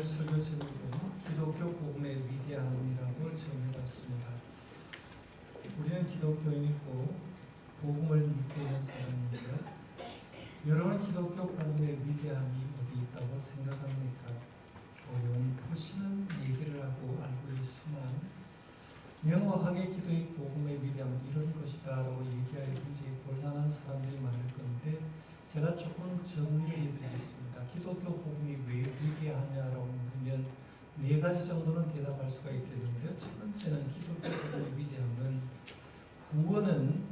오늘 설교 제목은 기독교 복음의 위대함이라고 정해봤습니다. 우리는 기독교인이고 복음을 믿고 있는 사람입니다. 여러분 기독교 복음의 위대함이 어디 있다고 생각합니까? 어용포시는 얘기를 하고 알고 있지만 명확하게 기도의 복음의 위대함은 이런 것이다 라고 얘기하기 굉장히 곤란한 사람들이 많을 건데 제가 조금 정리를 해드리겠습니다. 기독교 복음이 왜 위대하냐라고 묻으면 네 가지 정도는 대답할 수가 있겠는데요. 첫 번째는 기독교 복음의 위대함은 구원은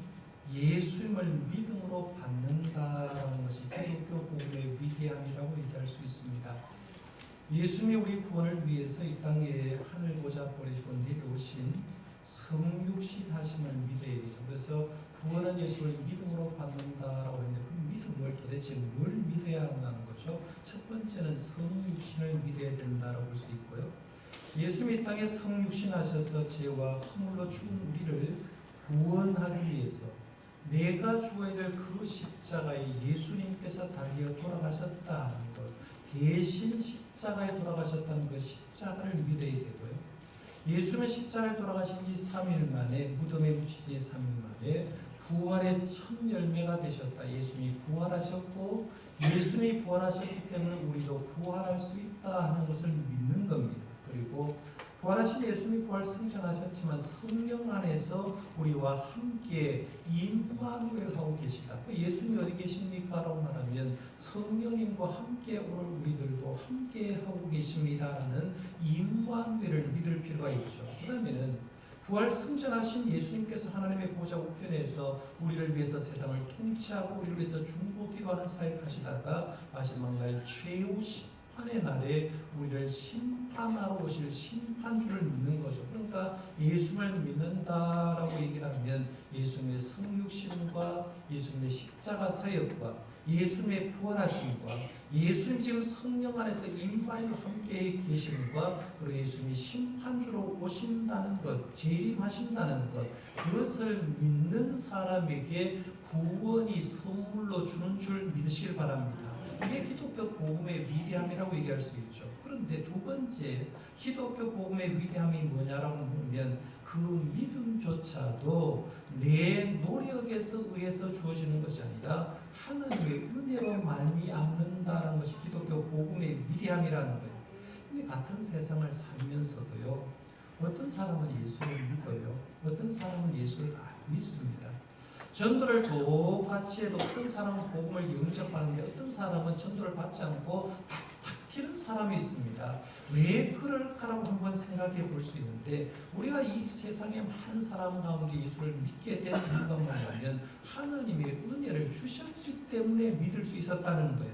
예수님을 믿음으로 받는다라는 것이 기독교 복음의 위대함이라고 얘기할 수 있습니다. 예수님이 우리 구원을 위해서 이 땅에 하늘 보좌 버리시고 내려오신 성육신 하심을 믿어야 되죠. 그래서 구원은 예수를 믿음으로 받는다라고 했는데 그 믿음을 도대체 뭘 믿어야 한다는 거죠. 첫 번째는 성육신을 믿어야 된다라고 볼 수 있고요. 예수님이 이 땅에 성육신 하셔서 죄와 허물로 죽은 우리를 구원하기 위해서 내가 죽어야 될 그 십자가에 예수님께서 달려 돌아가셨다는 것, 대신 십자가에 돌아가셨다는 그 십자가를 믿어야 되고요. 예수님은 십자가에 돌아가신 지 3일 만에, 무덤에 묻히신 지 3일 만에 부활의 첫 열매가 되셨다. 예수님이 부활하셨고 예수님이 부활하셨기 때문에 우리도 부활할 수 있다 하는 것을 믿는 겁니다. 그리고 부활하신 예수님이 부활 승천하셨지만 성령 안에서 우리와 함께 임마누엘하고 계시다. 예수님이 어디 계십니까? 라고 말하면 성령님과 함께 오늘 우리들도 함께 하고 계십니다라는 임마누엘을 믿을 필요가 있죠. 그 다음에는 부활 승천하신 예수님께서 하나님의 보좌 우편에서 우리를 위해서 세상을 통치하고 우리를 위해서 중보기도하는 사역 하시다가 마지막 날 최후 심판의 날에 우리를 심판하러 오실 심판주를 믿는 거죠. 그러니까 예수님을 믿는다라고 얘기를 하면 예수님의 성육신과 예수님의 십자가 사역과 예수님의 부활하심과 예수님 지금 성령 안에서 임마누엘 함께 계심과 그리고 예수님이 심판주로 오신다는 것, 재림하신다는 것, 그것을 믿는 사람에게 구원이 선물로 주는 줄 믿으시길 바랍니다. 이게 기독교 복음의 위대함이라고 얘기할 수 있죠. 그런데 두 번째 기독교 복음의 위대함이 뭐냐라고 물으면 그 믿음조차도 내 노력에서 의해서 주어지는 것이 아니라 하나님의 은혜로 말미암는다라는 것이 기독교 복음의 위대함이라는 거예요. 이 같은 세상을 살면서도요, 어떤 사람은 예수를 믿어요, 어떤 사람은 예수를 안 믿습니다. 전도를 똑같이 해도 어떤 사람은 복음을 영접하는데 어떤 사람은 전도를 받지 않고 탁탁 튀는 사람이 있습니다. 왜 그럴까라고 한번 생각해 볼 수 있는데 우리가 이 세상에 한 사람 가운데 예수를 믿게 된 이유가 뭐냐면 하나님의 은혜를 주셨기 때문에 믿을 수 있었다는 거예요.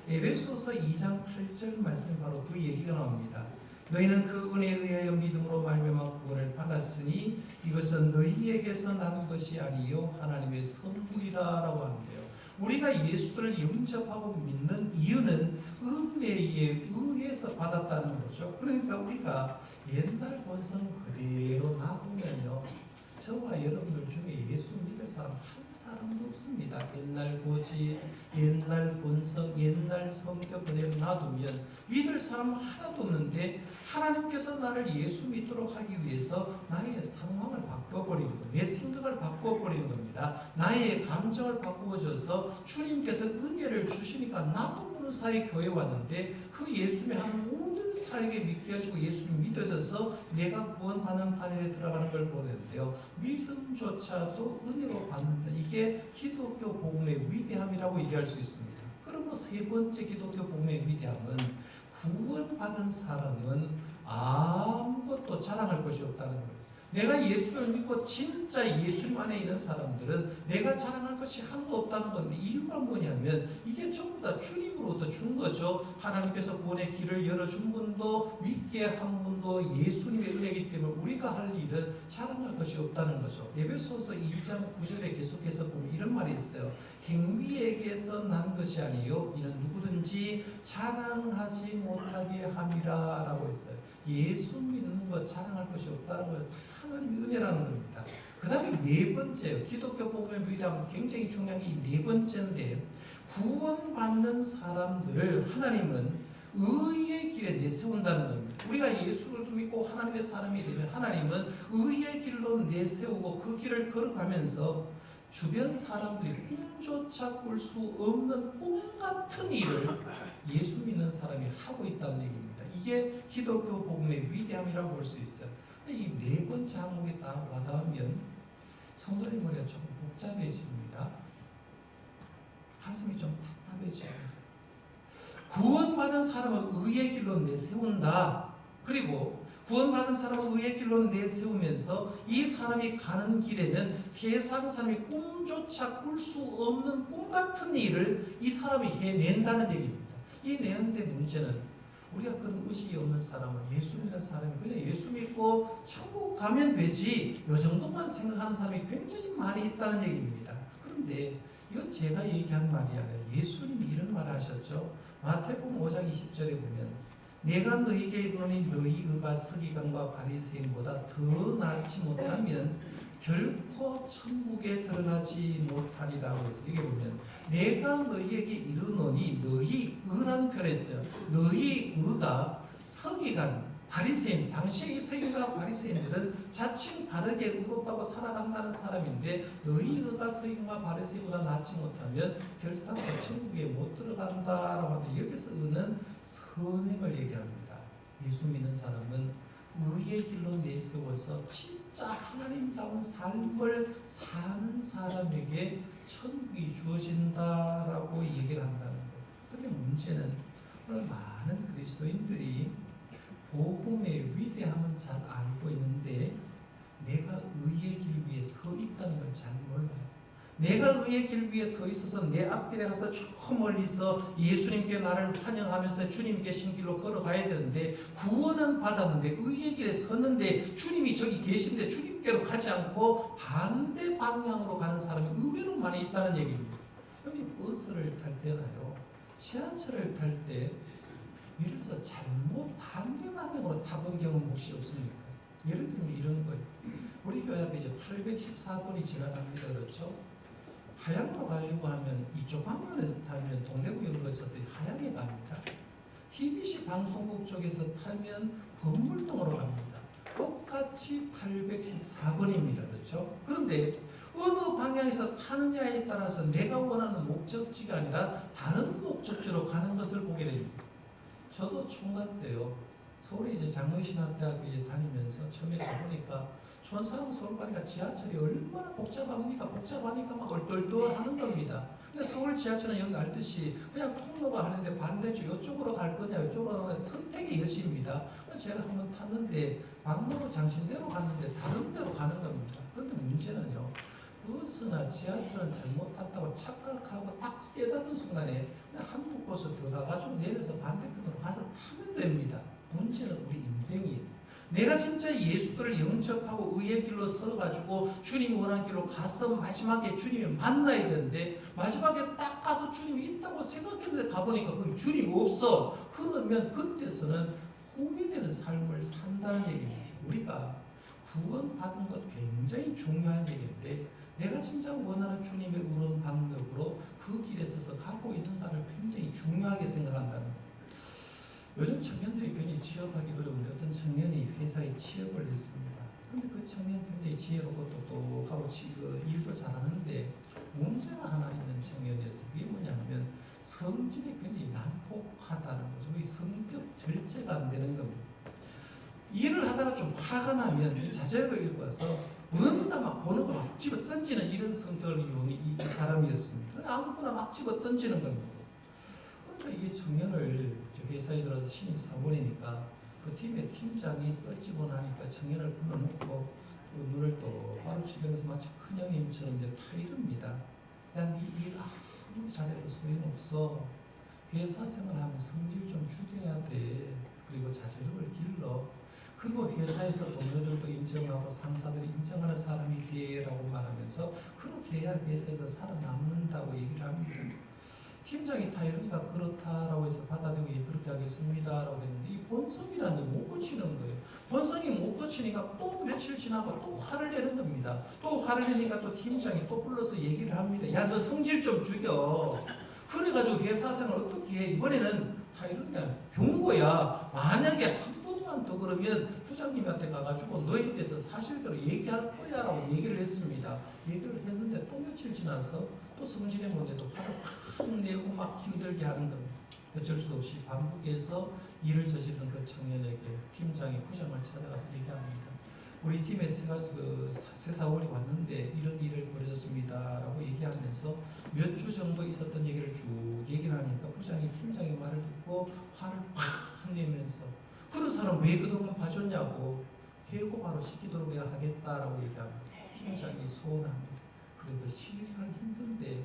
에베소서 2장 8절 말씀 바로 그 얘기가 나옵니다. 너희는 그 은혜에 의하여 믿음으로 말미암아 구원을 받았으니 이것은 너희에게서 난 것이 아니요 하나님의 선물이라라고 하는데요. 우리가 예수를 영접하고 믿는 이유는 은혜에 의해서 받았다는 거죠. 그러니까 우리가 옛날 본성 그대로 놔두면요, 저와 여러분들 중에 예수 믿을 사람 한 사람도 없습니다. 옛날 고지, 옛날 본성, 옛날 성격 그대로 놔두면 믿을 사람 하나도 없는데 하나님께서 나를 예수 믿도록 하기 위해서 나의 상황을 바꿔버리는 거예요. 내 생각을 바꿔버리는 겁니다. 나의 감정을 바꾸어줘서 주님께서 은혜를 주시니까 나도 모르는 사이에 교회 왔는데 그 예수님의 한 모든 사역에 믿겨지고 예수님 믿어져서 내가 구원받는 판에 들어가는 걸 보는데요. 믿음조차도 은혜로 받는다. 이게 기독교 복음의 위대함이라고 얘기할 수 있습니다. 그리고 세 번째 기독교 복음의 위대함은 구원받은 사람은 아무것도 자랑할 것이 없다는 거예요. 내가 예수를 믿고 진짜 예수님 안에 있는 사람들은 내가 자랑할 것이 하나도 없다는 건데 이유가 뭐냐면 이게 전부 다 주님으로부터 준 거죠. 하나님께서 구원의 길을 열어준 분도 믿게 한 분도 예수님의 은혜이기 때문에 우리가 할 일은 자랑할 것이 없다는 거죠. 에베소서 2장 9절에 계속해서 보면 이런 말이 있어요. 행위에게서 난 것이 아니요 이는 누구든지 자랑하지 못하게 함이라 라고 했어요. 예수 믿는 것 자랑할 것이 없다는 것 하나님의 은혜라는 겁니다. 그 다음에 네 번째요. 기독교 복음의 위대함은 굉장히 중요한 게 네 번째인데 구원받는 사람들을 하나님은 의의 길에 내세운다는 겁니다. 우리가 예수를 믿고 하나님의 사람이 되면 하나님은 의의 길로 내세우고 그 길을 걸어가면서 주변 사람들이 꿈조차 꿀 수 없는 꿈 같은 일을 예수 믿는 사람이 하고 있다는 얘기입니다. 이게 기독교 복음의 위대함이라고 볼 수 있어요. 이 네 번째 항목에 딱 와닿으면 성도님 머리가 조금 복잡해집니다. 가슴이 좀 답답해집니다. 구원받은 사람은 의의 길로 내세운다. 그리고 구원받은 사람은 의의 길로 내세우면서 이 사람이 가는 길에는 세상 사람이 꿈조차 꿀 수 없는 꿈 같은 일을 이 사람이 해낸다는 얘기입니다. 이 내는데 문제는 우리가 그런 의식이 없는 사람은 예수 믿는 사람이 그냥 예수 믿고 천국 가면 되지 요 정도만 생각하는 사람이 굉장히 많이 있다는 얘기입니다. 그런데 이건 제가 얘기한 말이 아니라 예수님이 이런 말을 하셨죠. 마태복음 5장 20절에 보면 내가 너희에게 이르노니 너희 의가 서기관과 바리새인보다 더 낫지 못하면 결코 천국에 들어가지 못하리라고 해서 이게 보면 내가 너희에게 이르노니 너희 의란 표현했어요. 너희 의가 서기관 바리새인, 당시의 서기관과 바리새인들은 자칭 바르게 의롭다고 살아간다는 사람인데 너희 의가 서기관과 바리새인보다 낫지 못하면 결단코 천국에 못 들어간다라고 하는데 여기서 의는 선행을 얘기합니다. 예수 믿는 사람은 의의 길로 내세워서 진짜 하나님다운 삶을 사는 사람에게 천국이 주어진다라고 얘기를 한다는 거예요. 그런데 문제는 오늘 많은 그리스도인들이 복음의 위대함은 잘 알고 있는데 내가 의의 길 위에 서 있다는 걸 잘 몰라요. 내가 의의 길 위에 서 있어서 내 앞길에 가서 저 멀리서 예수님께 나를 환영하면서 주님 계신 길로 걸어가야 되는데 구원은 받았는데 의의 길에 섰는데 주님이 저기 계신데 주님께로 가지 않고 반대 방향으로 가는 사람이 의외로 많이 있다는 얘기입니다. 여기 버스를 탈 때나요, 지하철을 탈 때 예를 들어서 잘못 반대 방향으로 타본 경험 혹시 없습니까? 예를 들면 이런 거예요. 우리 교회 앞에 이제 814번이 지나갑니다. 그렇죠? 하양으로 가려고 하면 이쪽 방면에서 타면 동대구역을 거쳐서 하양에 갑니다. TBC 방송국 쪽에서 타면 건물동으로 갑니다. 똑같이 814번입니다. 그렇죠? 그런데 어느 방향에서 타느냐에 따라서 내가 원하는 목적지가 아니라 다른 목적지로 가는 것을 보게 됩니다. 저도 총각 때요. 서울에 이제 장로신학대학교에 다니면서 처음에 가보니까 수원사람 서울 가니까 지하철이 얼마나 복잡합니까? 복잡하니까 막 얼떨떨하는 겁니다. 근데 서울 지하철은 여기 알듯이 그냥 통로가 하는데 반대쪽 이쪽으로 갈 거냐 이쪽으로 가냐 선택의 여지입니다. 제가 한번 탔는데 막로로 장신대로 갔는데 다른 데로 가는 겁니다. 그런데 문제는요. 버스나 지하철은 잘못 탔다고 착각하고 딱 깨닫는 순간에 한두 곳을 더 가가지고 내려서 반대편으로 가서 타면 됩니다. 문제는 우리 인생이에요. 내가 진짜 예수를 영접하고 의의 길로 서가지고 주님이 원하는 길로 가서 마지막에 주님을 만나야 되는데 마지막에 딱 가서 주님이 있다고 생각했는데 가보니까 거기 주님이 없어. 그러면 그때서는 후회되는 삶을 산다는 얘기입니다. 우리가 구원받은 것 굉장히 중요한 얘기인데 내가 진짜 원하는 주님의 우런 방법으로 그 길에 서서 가고 있는가를 굉장히 중요하게 생각한다는 거예요. 요즘 청년들이 굉장히 취업하기 어려운데 어떤 청년이 회사에 취업을 했습니다. 그런데 그 청년 굉장히 지혜롭고 똑똑하고 일도 잘하는데 문제가 하나 있는 청년이었어요. 그게 뭐냐면 성질이 굉장히 난폭하다는 거죠. 이 성격 절제가 안 되는 겁니다. 일을 하다가 좀 화가 나면 이 자제를 읽어서 뭔가 막 보는 거 막 집어 던지는 이런 성격을 이 사람이었습니다. 아무거나 막 집어 던지는 겁니다. 그러니까 이게 청년을 회사에 들어서 신입 사원이니까 그 팀의 팀장이 떠지고 나니까 청년을 불러놓고 그 눈을 또 마주치면서 마치 큰 형님처럼 이제 타이릅니다. 야, 네 일 아무리 잘해도 소용없어. 회사 생활하면 성질 좀 죽여야 돼. 그리고 자제력을 길러. 그리고 회사에서 동료들도 인정하고 상사들이 인정하는 사람이 돼라고 말하면서 그렇게 해야 회사에서 살아남는다고 얘기를 합니다. 팀장이 다 이러니까 그렇다라고 해서 받아들이고 예, 그렇게 하겠습니다라고 했는데 이 본성이라는 게 못 고치는 거예요. 본성이 못 고치니까 또 며칠 지나고 또 화를 내는 겁니다. 또 화를 내니까 또 팀장이 또 불러서 얘기를 합니다. 야, 너 성질 좀 죽여. 그래가지고 회사 생활 어떻게 해? 이번에는 다 이런 게 아니라 경고야. 만약에 한 번만 더 그러면 부장님한테 가가지고 너에 대해서 사실대로 얘기할 거야 라고 얘기를 했습니다. 얘기를 했는데 또 며칠 지나서 또 성질에 못내서 화를 확 내고 막 힘들게 하는 겁니다. 어쩔 수 없이 반복해서 일을 저지르는 그 청년에게 팀장이 부장을 찾아가서 얘기합니다. 우리 팀에 새 사원이 왔는데 이런 일을 벌여졌습니다 라고 얘기하면서 몇 주 정도 있었던 얘기를 쭉 얘기를 하니까 부장이 팀장의 말을 듣고 화를 확 내면서 그런 사람 왜 그동안 봐줬냐고 해고 바로 시키도록 내가 하겠다라고 얘기합니다. 팀장이 소원합니다. 그래도 취직하기 힘든데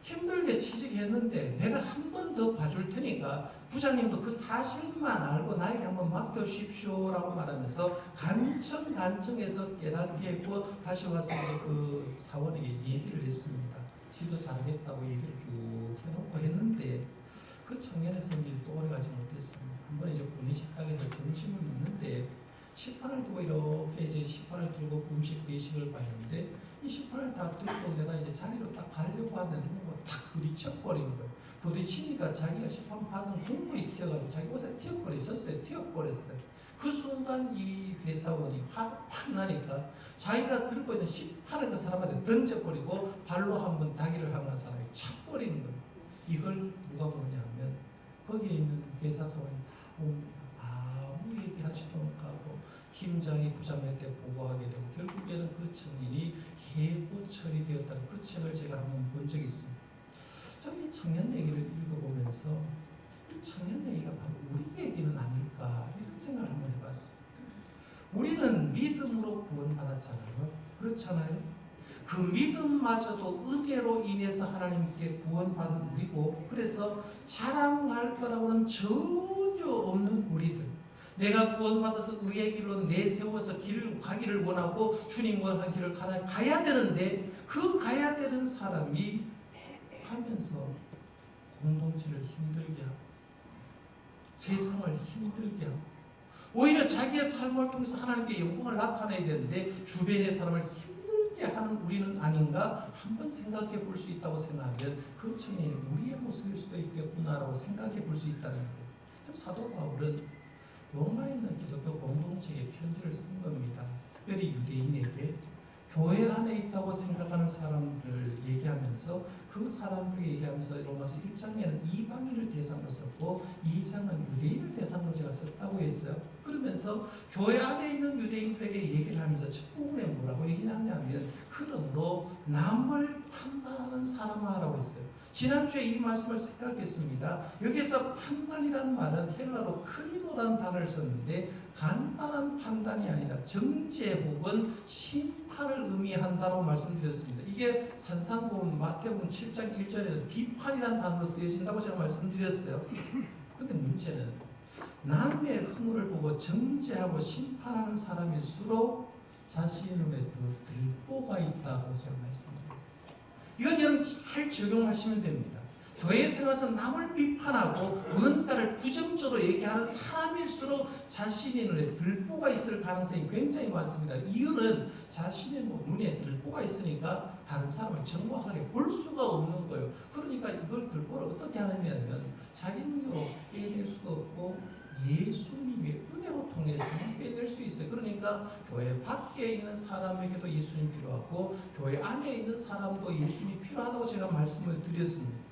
힘들게 취직했는데 내가 한 번 더 봐줄 테니까 부장님도 그 사실만 알고 나에게 한번 맡겨주십시오라고 말하면서 간청해서 깨닫게 했고 다시 와서 이제 그 사원에게 얘기를 했습니다. 지도 잘하겠다고 얘기를 쭉 해놓고 했는데 그 청년의 성질이 또 오래가지 못했습니다. 한번 이제 본인 식당에서 점심을 먹는데 식판을 두고 이렇게 이제 식판을 들고 음식 배식을 봤는데 이 식판을 다 들고 내가 이제 자리로 딱 가려고 하는데 누군가 탁 부딪혀버린 거예요. 부딪히니까 자기가 식판 받은 국물이 튀어가지고 자기 옷에 튀어버렸어요. 튀어버렸어요. 그 순간 이 회사원이 확 나니까 자기가 들고 있는 식판을 그 사람한테 던져버리고 발로 한번 다기를 하는 사람이 차버리는 거예요. 이걸 누가 보느냐 하면 거기에 있는 회사 사원이 다 봅니다. 아무 얘기하지도 못하고 팀장이 부장한테 보고하게 되고 결국에는 그 청년이 해고 처리되었다는 그 책을 제가 한번 본 적이 있습니다. 저는 이 청년 얘기를 읽어보면서 이 청년 얘기가 바로 우리 얘기는 아닐까 이런 생각을 한번 해봤습니다. 우리는 믿음으로 구원받았잖아요. 그렇잖아요. 그 믿음마저도 은혜로 인해서 하나님께 구원받은 우리고 그래서 자랑할 거라고는 전혀 없는 우리들. 내가 구원받아서 의의 길로 내세워서 길을 가기를 원하고 주님 원하는 길을 가야 되는데 그 가야 되는 사람이 하면서 공동체를 힘들게 하고 세상을 힘들게 하고 오히려 자기의 삶을 통해서 하나님께 영광을 나타내야 되는데 주변의 사람을 힘들게 하는 우리는 아닌가 한번 생각해 볼 수 있다고 생각하면 그 청년이 우리의 모습일 수도 있겠구나라고 생각해 볼 수 있다는 거예요. 참 사도 바울은 로마에 있는 기독교 공동체에 편지를 쓴 겁니다. 특별히 유대인에게 교회 안에 있다고 생각하는 사람들을 얘기하면서 그 얘기하면서 로마서 1장에는 이방인을 대상으로 썼고 2장은 유대인을 대상으로 제가 썼다고 했어요. 그러면서 교회 안에 있는 유대인들에게 얘기를 하면서 첫 부분에 뭐라고 얘기하냐면 그러므로 남을 판단하는 사람아라고 했어요. 지난주에 이 말씀을 생각했습니다. 여기서 판단이라는 말은 헬라로 크리노라는 단어를 썼는데 간단한 판단이 아니라 정죄 혹은 심판을 의미한다고 말씀드렸습니다. 이게 산상보험 마태복음 7장 1절에는 비판이라는 단어로 쓰여진다고 제가 말씀드렸어요. 그런데 문제는 남의 허물을 보고 정죄하고 심판하는 사람일수록 자신의 눈에 더 들보가 있다고 제가 말씀드렸습니다. 이건 여러분 잘 적용하시면 됩니다. 교회 생활에서 남을 비판하고 뭔가를 부정적으로 얘기하는 사람일수록 자신의 눈에 들보가 있을 가능성이 굉장히 많습니다. 이유는 자신의 눈에 들보가 있으니까 다른 사람을 정확하게 볼 수가 없는 거예요. 그러니까 이걸 들보를 어떻게 하느냐면 자기 능력으로 빼낼 수가 없고 예수님의 은혜로 통해서만 빼낼 수 있어요. 그러니까 교회 밖에 있는 사람에게도 예수님 필요하고 교회 안에 있는 사람도 예수님이 필요하다고 제가 말씀을 드렸습니다.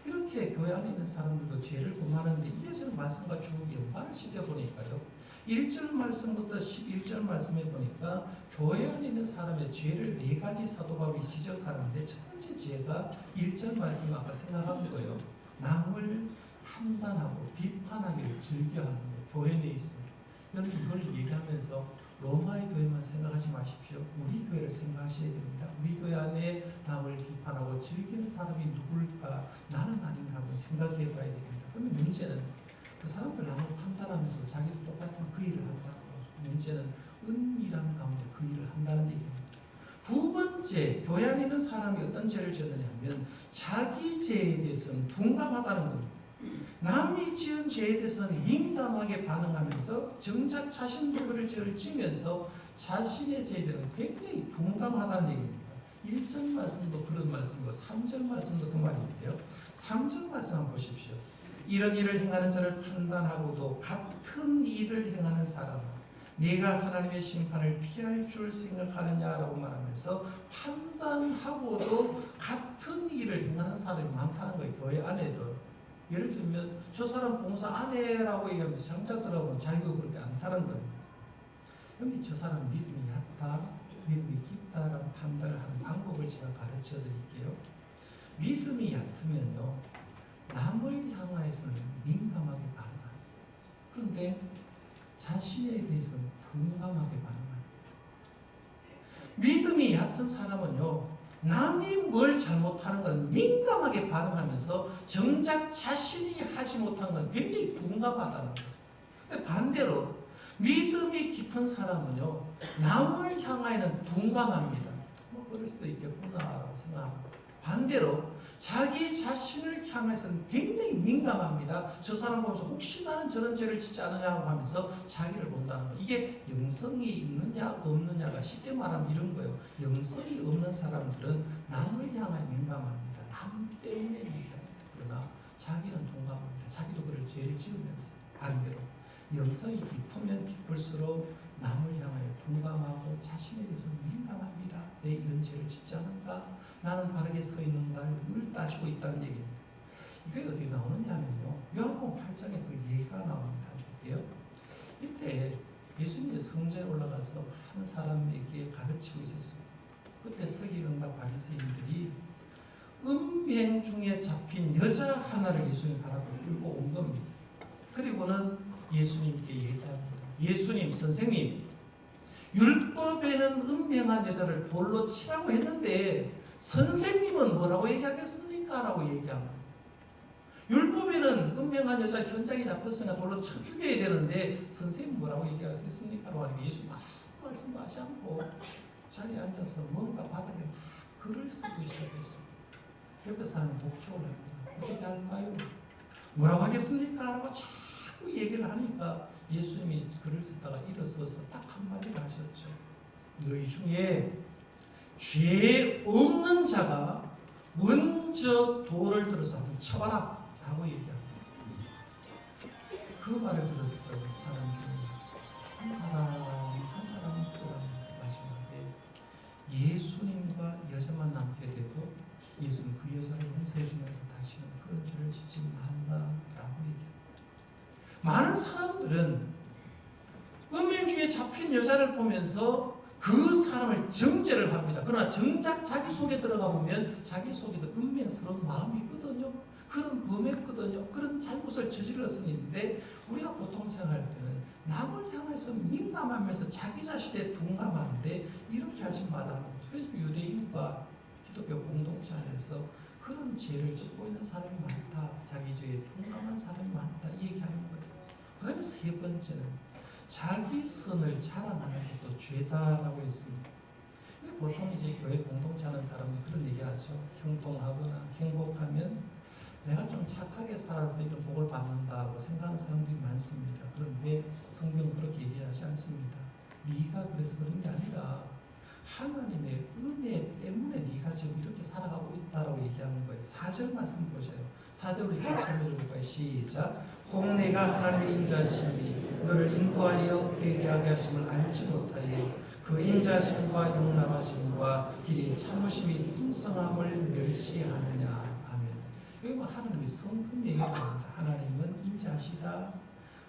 이렇게 교회 안에 있는 사람들도 죄를 범하는데 이어지는 말씀과 쭉 연관을 시켜보니까요. 1절 말씀부터 11절 말씀에 보니까 교회 안에 있는 사람의 죄를 4가지 사도 바울이 지적하는데 첫 번째 죄가 1절 말씀 아까 생각한 거예요. 남을 판단하고 비판하기를 즐겨하는 거예요. 교회 내에 있습니다. 여러분 이걸 얘기하면서 로마의 교회만 생각하지 마십시오. 우리 교회를 생각하셔야 됩니다. 우리 교회 안에 남을 비판하고 즐기는 사람이 누굴까? 나는 아닌가 한번 생각해 봐야 됩니다. 그런데 문제는 그 사람들 남을 판단하면서 자기도 똑같은 그 일을 한다는 거죠. 문제는 은밀한 가운데 그 일을 한다는 얘기입니다. 두 번째, 교회 안에 있는 사람이 어떤 죄를 지었느냐면 자기 죄에 대해서는 둔감하다는 겁니다. 남이 지은 죄에 대해서는 민감하게 반응하면서 정작 자신도 그를 죄를 지면서 자신의 죄에 대해서는 굉장히 둔감하다는 얘기입니다. 1절 말씀도 그런 말씀이고 3절 말씀도 그 말인데요. 3절 말씀 한번 보십시오. 이런 일을 행하는 자를 판단하고도 같은 일을 행하는 사람, 네가 하나님의 심판을 피할 줄 생각하느냐라고 말하면서 판단하고도 같은 일을 행하는 사람이 많다는 거예요. 교회 안에도. 예를 들면 저 사람 봉사 안 해라고 얘기하면서 장자들하고는 자기도 그렇게 않다는 거예요. 형님 저 사람 믿음이 얕다, 믿음이 깊다라는 판단을 하는 방법을 제가 가르쳐 드릴게요. 믿음이 얕으면요, 남을 향하여서는 민감하게 반응합니다. 그런데 자신에 대해서는 둔감하게 반응합니다. 믿음이 얕은 사람은요, 남이 뭘 잘못하는 건 민감하게 반응하면서 정작 자신이 하지 못한 건 굉장히 둔감하다는 거예요. 근데 반대로 믿음이 깊은 사람은요, 남을 향하여는 둔감합니다. 뭐 그럴 수도 있겠구나라고 생각합니다. 반대로 자기 자신을 향해서는 굉장히 민감합니다. 저 사람 보면서 혹시 나는 저런 죄를 짓지 않느냐고 하면서 자기를 본다는 거예요. 이게 영성이 있느냐 없느냐가 쉽게 말하면 이런 거예요. 영성이 없는 사람들은 남을 향해 민감합니다. 남 때문에 민감합니다. 그러나 자기는 동감합니다. 자기도 그를 죄를 지으면서. 반대로 영성이 깊으면 깊을수록 남을 향하여 동감하고 자신에 대해서 민감합니다. 내 이런 죄를 짓지 않은가? 나는 바르게 서 있는가를 따지고 있다는 얘기입니다. 이게 어디 나오느냐면요, 요한복음 8장에 그 얘기가 나옵니다. 볼게요. 이때 예수님이 성전에 올라가서 한 사람에게 가르치고 있었어요. 그때 서기관과 바리새인들이 음행 중에 잡힌 여자 하나를 예수님 바라보 끌고 온 겁니다. 그리고는 예수님께 얘기합니다. 예수님, 선생님, 율법에는 음행한 여자를 돌로 치라고 했는데 선생님은 뭐라고 얘기하겠습니까? 라고 얘기합니다. 율법에는 음행한 여자 현장에 잡혔으니까 돌로 쳐 죽여야 되는데 선생님 뭐라고 얘기하겠습니까? 라고 하니까 예수님 아무 말씀도 하지 않고 자리에 앉아서 뭔가 바닥에 막 글을 쓰고 시작했어요. 옆에 사람이 독촉을 합니다. 어떻게 할까요? 뭐라고 하겠습니까? 라고 자꾸 얘기를 하니까 예수님이 글을 쓰다가 일어서서 딱 한마디를 하셨죠. 너희 중에 죄 없는 자가 먼저 돌을 들어서 한번 쳐봐라 라고 얘기합니다. 그 말을 들었던 사람 중에 한 사람 또한 마지막에 예수님과 여자만 남게 되고 예수님 그 여자를 용서해 주면서 다시는 그런 죄를 짓지 말라 라고 얘기합니다. 많은 사람들은 음행 중에 잡힌 여자를 보면서 그 사람을 정죄를 합니다. 그러나 정작 자기 속에 들어가 보면 자기 속에도 음행스러운 마음이 있거든요. 그런 범했거든요. 그런 잘못을 저질렀었는데 우리가 보통 생각할 때는 남을 향해서 민감하면서 자기 자신에 둔감한데 이렇게 하지 말라는 거죠. 그래서 유대인과 기독교 공동체 안에서 그런 죄를 짓고 있는 사람이 많다. 자기 죄에 둔감한 사람이 많다. 이 얘기하는 거예요. 그 다음에 세 번째는 자기 선을 자랑하는 것도 죄다라고 했습니다. 보통 이제 교회 공동체 하는 사람은 그런 얘기하죠. 형통하거나 행복하면 내가 좀 착하게 살아서 이런 복을 받는다고 생각하는 사람들이 많습니다. 그런데 성경은 그렇게 얘기하지 않습니다. 네가 그래서 그런 게 아니라 하나님의 은혜 때문에 네가 지금 이렇게 살아가고 있다라고 얘기하는 거예요. 4절 말씀 보세요. 4절로 이렇게 설명해볼까요? 시작. 혹 내가 하나님의 인자심이 너를 인도하여 회개하게 하심을 알지 못하여 그 인자심과 용납하심과 길이 참으심이 풍성함을 멸시하느냐. 아멘. 여기 뭐 하나님의 성품 얘기합니다. 하나님은 인자하시다.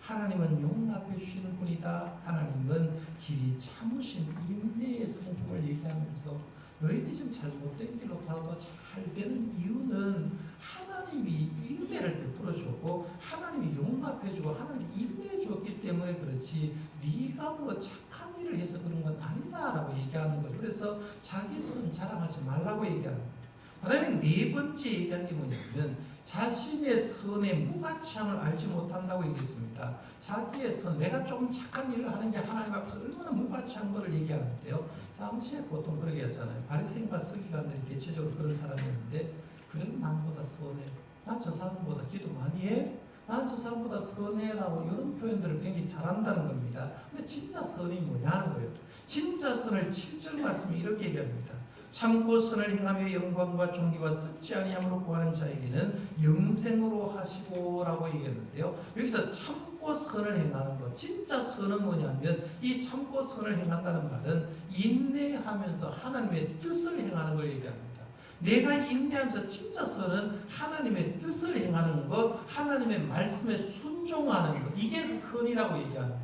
하나님은 용납해 주시는 분이다. 하나님은 길이 참으신 인내의 성품을 얘기하면서 너희들이 지금 잘못된 길로 가도 잘 되는 이유는 하나님이 인내를 베풀어 주었고 하나님이 용납해 주고 하나님이 인내해 주었기 때문에 그렇지 네가 뭐 착한 일을 해서 그런 건 아니다라고 얘기하는 거죠. 그래서 자기 선 자랑하지 말라고 얘기하는 거예요. 그 다음에 네 번째 얘기한 게 뭐냐면 자신의 선의 무가치함을 알지 못한다고 얘기했습니다. 자기의 선, 내가 조금 착한 일을 하는 게 하나님 앞에서 얼마나 무가치한 것을 얘기하는데요. 당시에 보통 그러게 하잖아요. 바리새인과 서기관들이 대체적으로 그런 사람이었는데 그래도 남보다 선해. 난 저 사람보다 기도 많이 해. 난 저 사람보다 선해라고 이런 표현들을 굉장히 잘한다는 겁니다. 근데 진짜 선이 뭐냐는 거예요. 진짜 선을 7절 말씀이 이렇게 얘기합니다. 참고 선을 행하며 영광과 존귀와 썩지 아니함으로 구하는 자에게는 영생으로 하시고라고 얘기했는데요. 여기서 참고 선을 행하는 것, 진짜 선은 뭐냐면 이 참고 선을 행한다는 말은 인내하면서 하나님의 뜻을 행하는 걸 얘기합니다. 내가 인내하면서 진짜 선은 하나님의 뜻을 행하는 것, 하나님의 말씀에 순종하는 것, 이게 선이라고 얘기하는 거예요.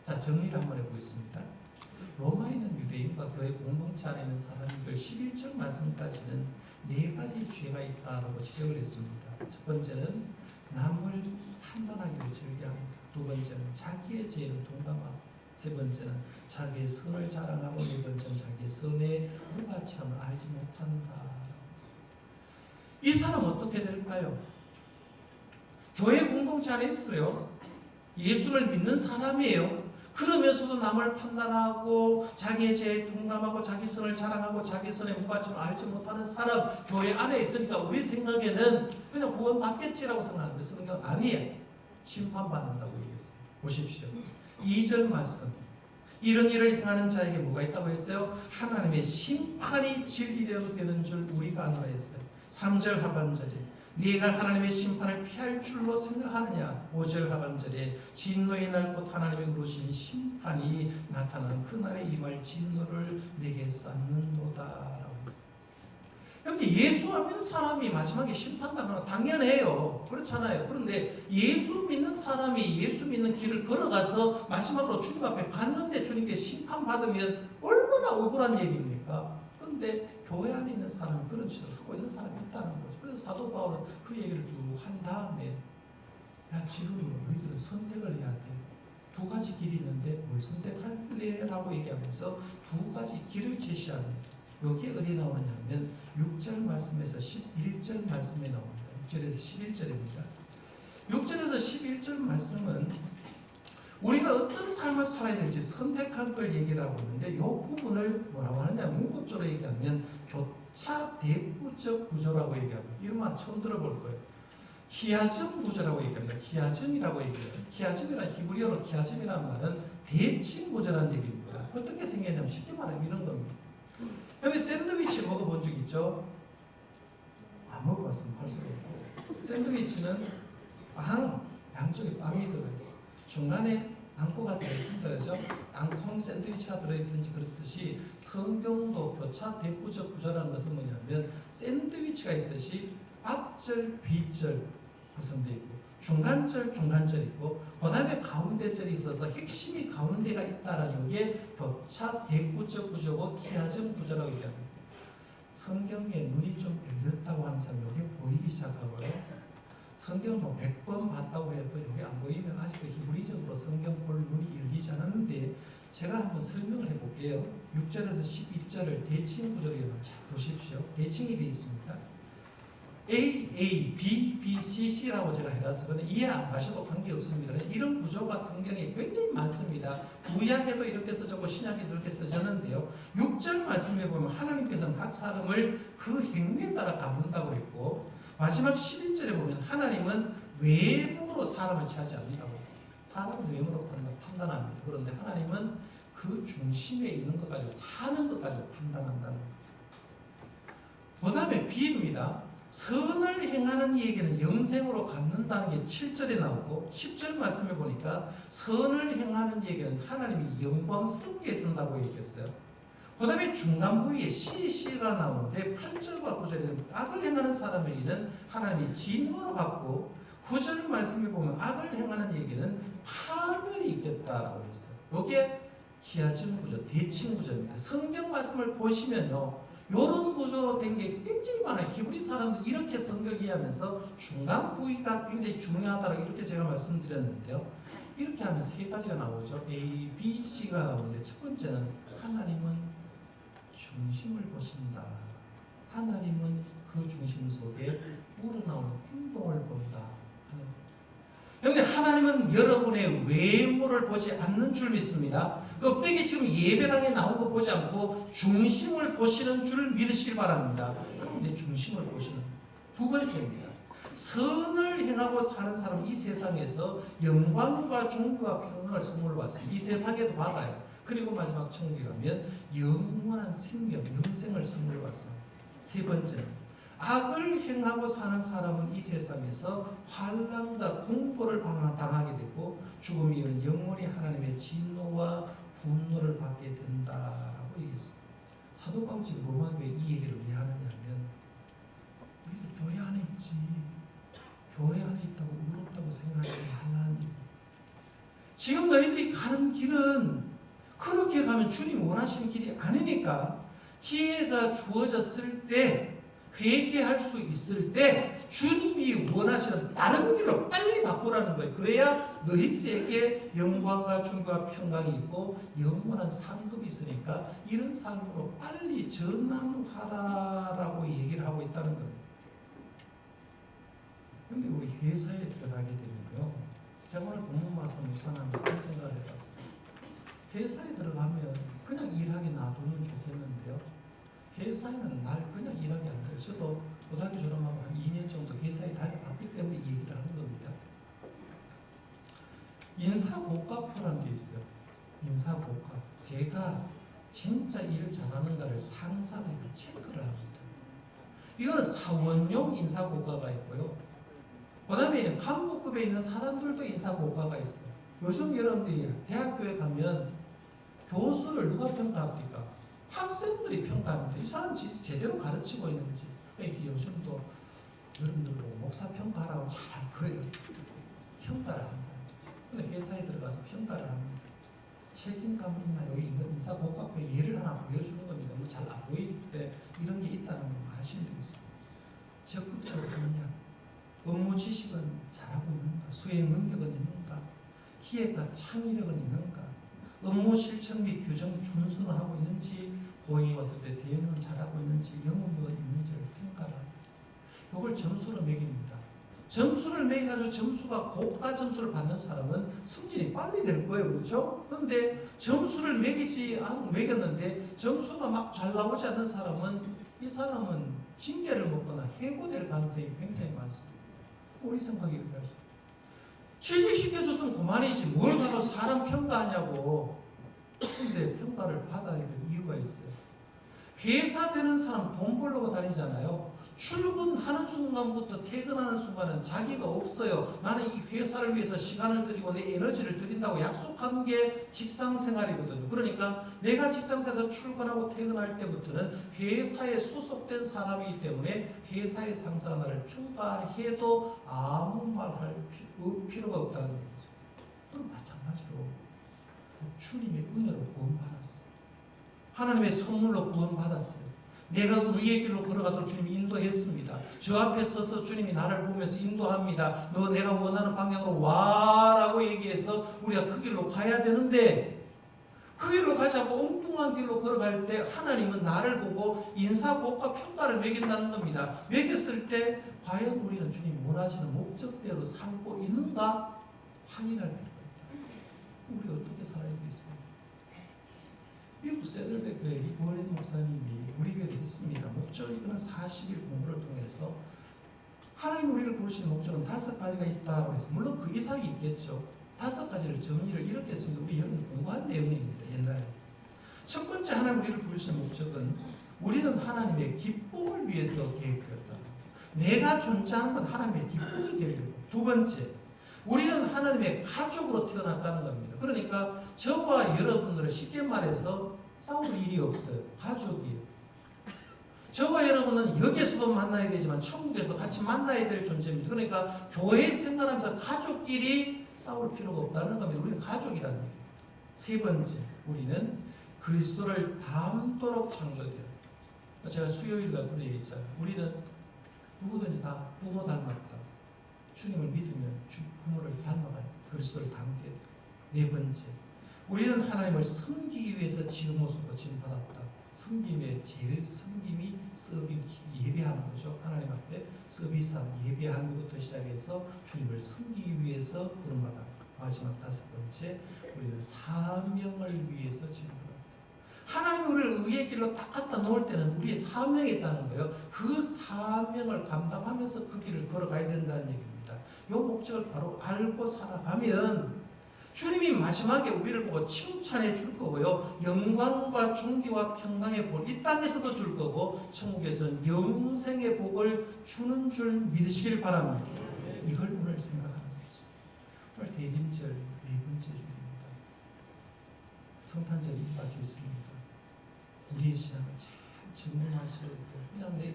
자, 정리를 한번 해보겠습니다. 로마에 있는 유대인과 교회 공동체 안에 있는 사람들 11절 말씀까지는 4가지 죄가 있다라고 지적을 했습니다. 첫 번째는 남을 판단하기를 즐겨합니다. 두 번째는 자기의 죄를 동감하고, 세 번째는 자기의 선을 자랑하고, 네 번째는 자기의 선의 무가치함을 알지 못한다. 이 사람 어떻게 될까요? 교회 공동체 안에 있어요. 예수를 믿는 사람이에요. 그러면서도 남을 판단하고 자기의 죄에 동감하고 자기 선을 자랑하고 자기 선의 무가치를 알지 못하는 사람, 교회 안에 있으니까 우리 생각에는 그냥 구원 받겠지라고 생각하는데 성경은 아니에요. 심판받는다고 얘기했어요. 보십시오. 2절 말씀. 이런 일을 행하는 자에게 뭐가 있다고 했어요? 하나님의 심판이 진리대로 되는 줄 우리가 알아야 했어요. 3절 하반절에 네가 하나님의 심판을 피할 줄로 생각하느냐. 5절 하반절에 진노의 날 곧 하나님의 그러신 심판이 나타나는 그날에 임할 진노를 내게 쌓는도다 라고 했어요. 여러분, 예수 안 믿는 사람이 마지막에 심판당하는 건 당연해요. 그렇잖아요. 그런데 예수 믿는 사람이 예수 믿는 길을 걸어가서 마지막으로 주님 앞에 갔는데 주님께 심판받으면 얼마나 억울한 얘기입니까? 그런데 교회 안에 있는 사람이 그런 짓을 하고 있는 사람이 있다는 거죠. 그래서 사도 바울은 그 얘기를 쭉 한 다음에, 야, 지금 너희들은 선택을 해야 돼. 2가지 길이 있는데 뭘 선택할래? 라고 얘기하면서 2가지 길을 제시합니다. 여기에 어디 나오느냐면 6절 말씀에서 11절 말씀에 나옵니다. 6절에서 11절입니다. 6절에서 11절 말씀은 우리가 어떤 삶을 살아야 될지 선택할 걸 얘기를 하고 있는데, 이 부분을 뭐라고 하느냐, 문법적으로 얘기하면 교차 대구적 구조라고 얘기합니다. 이런 말 처음 들어볼 거예요. 키아즘 구조라고 얘기합니다. 키아즘이라고 얘기해요. 키아즘이란 히브리어로 키아즘이라는 말은 대칭 구조라는 얘기입니다. 어떻게 생겼냐면 쉽게 말하면 이런 겁니다. 여기 샌드위치 먹어본 적 있죠? 안 먹어봤으면 할 수가 없고, 샌드위치는 양쪽에 빵이 들어있어요. 중간에 안고가 들어있습니다. 그죠? 땅콩 샌드위치가 들어있든지 그렇듯이 성경도 교차 대구적 구조라는 것은 뭐냐면 샌드위치가 있듯이 앞절, 뒷절 구성되어 있고 중간절 있고 그 다음에 가운데절이 있어서 핵심이 가운데가 있다라는 게 교차 대구적 구조고 키아즘 구조라고 얘기합니다. 성경에 눈이 좀 열렸다고 하는 사람이 이게 보이기 시작하고요. 성경을 뭐 100번 봤다고 해도 여기 안 보이면 아직도 히브리적으로 성경 볼 눈이 열리지 않았는데, 제가 한번 설명을 해볼게요. 6절에서 11절을 대칭 구조로 보십시오. 대칭이 되어 있습니다. A, B, B, C, C라고 제가 해놔서 이해 안 가셔도 관계없습니다. 이런 구조가 성경에 굉장히 많습니다. 구약에도 이렇게 써졌고 신약에도 이렇게 써졌는데요. 6절 말씀에 보면 하나님께서는 각 사람을 그 행위에 따라 갚는다고 했고, 마지막 11절에 보면 하나님은 외모로 사람을 취하지 않는다고 했어요. 사람은 외모로 판단합니다. 그런데 하나님은 그 중심에 있는 것 가지고 사는 것 가지고 판단한다는 거예요. 그 다음에 B입니다. 선을 행하는 이에게는 영생으로 갚는다는 게 7절에 나오고, 10절 말씀해 보니까 선을 행하는 이에게는 하나님이 영광스럽게 해준다고 얘기했어요. 그 다음에 중간 부위에 C가 나오는데 8절과 9절에는 악을 행하는 사람에게는 하나님이 진노로 갚고, 9절 말씀에 보면 악을 행하는 얘기는 파멸이 있겠다라고 했어요. 이게 키아즘 구조, 대칭 구조입니다. 성경 말씀을 보시면요, 이런 구조된 게 굉장히 많아요. 히브리 사람들 이렇게 성경을 이해하면서 중간 부위가 굉장히 중요하다라고 이렇게 제가 말씀드렸는데요. 이렇게 하면 3가지가 나오죠. A, B, C가 나오는데, 첫 번째는 하나님은 중심을 보신다. 하나님은 그 중심 속에 우러나오는 행동을 본다. 그런데 하나님은 여러분의 외모를 보지 않는 줄 믿습니다. 껍데기 지금 예배당에 나온 거 보지 않고 중심을 보시는 줄 믿으시길 바랍니다. 내 중심을 보시는. 2번째입니다. 선을 행하고 사는 사람은 이 세상에서 영광과 존귀와 평강을 선물로 받습니다. 이 세상에도 받아요. 그리고 마지막 천국에 가면 영원한 생명, 영생을 선물로 받습니다. 세 번째는 악을 행하고 사는 사람은 이 세상에서 환난과 공포를 당하게 되고 죽음이 이은 영원히 하나님의 진노와 분노를 받게 된다라고 얘기했습니다. 사도 바울이 지금 로마교회 이 얘기를 왜 하느냐면 너희들 교회 안에 있지. 교회 안에 있다고 의롭다고 생각하지 말라는 얘기. 지금 너희들이 가는 길은 그렇게 가면 주님 원하시는 길이 아니니까 기회가 주어졌을 때 회개할 수 있을 때 주님이 원하시는 다른 길로 빨리 바꾸라는 거예요. 그래야 너희들에게 영광과 존귀와 평강이 있고 영원한 상급이 있으니까 이런 삶으로 빨리 전환하라라고 얘기를 하고 있다는 거예요. 그런데 우리 회사에 들어가게 되면요. 제가 오늘 본문 말씀 묵상하면서 그런 생각을 해봤어요. 회사에 들어가면 그냥 일하게 놔두면 좋겠는데요. 회사에는 날 그냥 일하게 안 돼요. 저도 고등학교 졸업하고 한 2년 정도 회사에 다녀봤기 때문에 이 얘기를 하는 겁니다. 인사복합표라는 게 있어요. 인사복합. 제가 진짜 일을 잘하는가를 상사들이 체크를 합니다. 이거는 사원용 인사고과가 있고요. 그 다음에 간부급에 있는 사람들도 인사고과가 있어요. 요즘 여러분들이 대학교에 가면 교수를 누가 평가합니까? 학생들이 평가합니다. 이 사람 제대로 가르치고 있는지. 요즘도 여러분들 보고 목사 평가하라고 잘 그래요. 평가를 한다. 근데 회사에 들어가서 평가를 합니다. 책임감 있나요? 인사복합회 예를 하나 보여주는 겁니다. 뭐 잘 안 보일 때 이런 게 있다는 걸 아시면 되겠습니다. 적극적으로 하느냐? 업무 지식은 잘하고 있는가? 수행 능력은 있는가? 기획과 창의력은 있는가? 업무 실천 및 규정 준수는 하고 있는지, 고객이 왔을 때 대응을 잘하고 있는지, 영업력은 있는지를 평가를 합니다. 이걸 점수로 매깁니다. 점수를 매겨가지고 점수가 고가 점수를 받는 사람은 승진이 빨리 될 거예요. 그렇죠? 그런데 점수를 매겼는데 점수가 막 잘 나오지 않는 사람은 이 사람은 징계를 먹거나 해고될 가능성이 굉장히 많습니다. 우리 생각이 이렇게 할 수 있죠. 취직시켜줬으면 그만이지 뭘 가서 사람 평가하냐고. 근데 평가를 받아야 될 이유가 있어요. 회사 되는 사람 돈 벌려고 다니잖아요. 출근하는 순간부터 퇴근하는 순간은 자기가 없어요. 나는 이 회사를 위해서 시간을 들이고 내 에너지를 들인다고 약속한 게 직장생활이거든요. 그러니까 내가 직장생활에서 출근하고 퇴근할 때부터는 회사에 소속된 사람이기 때문에 회사의 상사가 나를 평가해도 아무 말 할 필요가 없다는 거죠. 그럼 마찬가지로 주님의 은혜로 구원받았어요. 하나님의 선물로 구원받았어요. 내가 의의 길로 걸어가도록 주님이 인도했습니다. 저 앞에 서서 주님이 나를 보면서 인도합니다. 너 내가 원하는 방향으로 와라고 얘기해서 우리가 그 길로 가야 되는데 그 길로 가지 않고 엉뚱한 길로 걸어갈 때 하나님은 나를 보고 인사복합 평가를 매긴다는 겁니다. 매겼을 때 과연 우리는 주님 원하시는 목적대로 살고 있는가 확인할 필요가 있다. 우리 어떻게 살아야 되겠습니까? 미국 세들백 교회 이고린 목사님이 우리 교회에 있습니다. 목적을 이끄는 40일 공부를 통해서 하나님 우리를 부르신 목적은 5가지가 있다고 해서 물론 그 이상이 있겠죠. 5가지를 정리를 이렇게 했습니다. 우리 여러분 공부한 내용입니다. 옛날에. 첫 번째 하나님 우리를 부르신 목적은 우리는 하나님의 기쁨을 위해서 계획되었다. 내가 존재하는 건 하나님의 기쁨이 되려고. 두 번째, 우리는 하나님의 가족으로 태어났다는 겁니다. 그러니까 저와 여러분들은 쉽게 말해서 싸울 일이 없어요. 가족이에요. 저와 여러분은 여기에서도 만나야 되지만 천국에서도 같이 만나야 될 존재입니다. 그러니까 교회 생활하면서 가족끼리 싸울 필요가 없다는 겁니다. 우리는 가족이라는 얘기예요. 세 번째, 우리는 그리스도를 닮도록 창조돼요. 제가 수요일날 그런 얘기 했잖아요. 우리는 누구든지 다 부모 닮았다. 주님을 믿으면 부모를 닮아가요. 그리스도를 닮게 돼요. 네 번째, 우리는 하나님을 섬기기 위해서 지은 모습으로 지음받았다. 섬김의 제일 섬김이 서빙, 예배하는 거죠. 하나님 앞에 서비스함, 예배하는 것부터 시작해서 주님을 섬기기 위해서 부름받아. 마지막 5번째, 우리는 사명을 위해서 지음받았다. 하나님이 우리를 의의 길로 딱 갖다 놓을 때는 우리의 사명이 있다는 거예요. 그 사명을 감당하면서 그 길을 걸어가야 된다는 얘기입니다. 이 목적을 바로 알고 살아가면 주님이 마지막에 우리를 보고 칭찬해 줄 거고요. 영광과 존귀와 평강의 복, 이 땅에서도 줄 거고 천국에서는 영생의 복을 주는 줄 믿으시길 바랍니다. 이걸 오늘 생각하는 거죠. 오늘 대림절 네 번째 주입니다. 성탄절이 임박해 있습니다. 우리의 신앙을 잘 증명하셔야 돼요. 그냥 내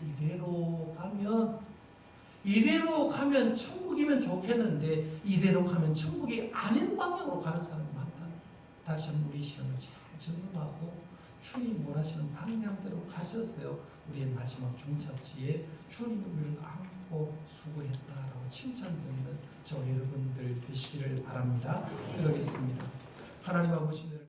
이대로 가면 천국이면 좋겠는데 이대로 가면 천국이 아닌 방향으로 가는 사람이 많다. 다시 한번 우리의 신앙을 잘 증명하고 주님 원하시는 방향대로 가셨어요. 우리의 마지막 종착지에 주님을 우리를 안고 수고했다라고 칭찬받는 저 여러분들 되시기를 바랍니다. 기도하겠습니다. 하나님 아버지,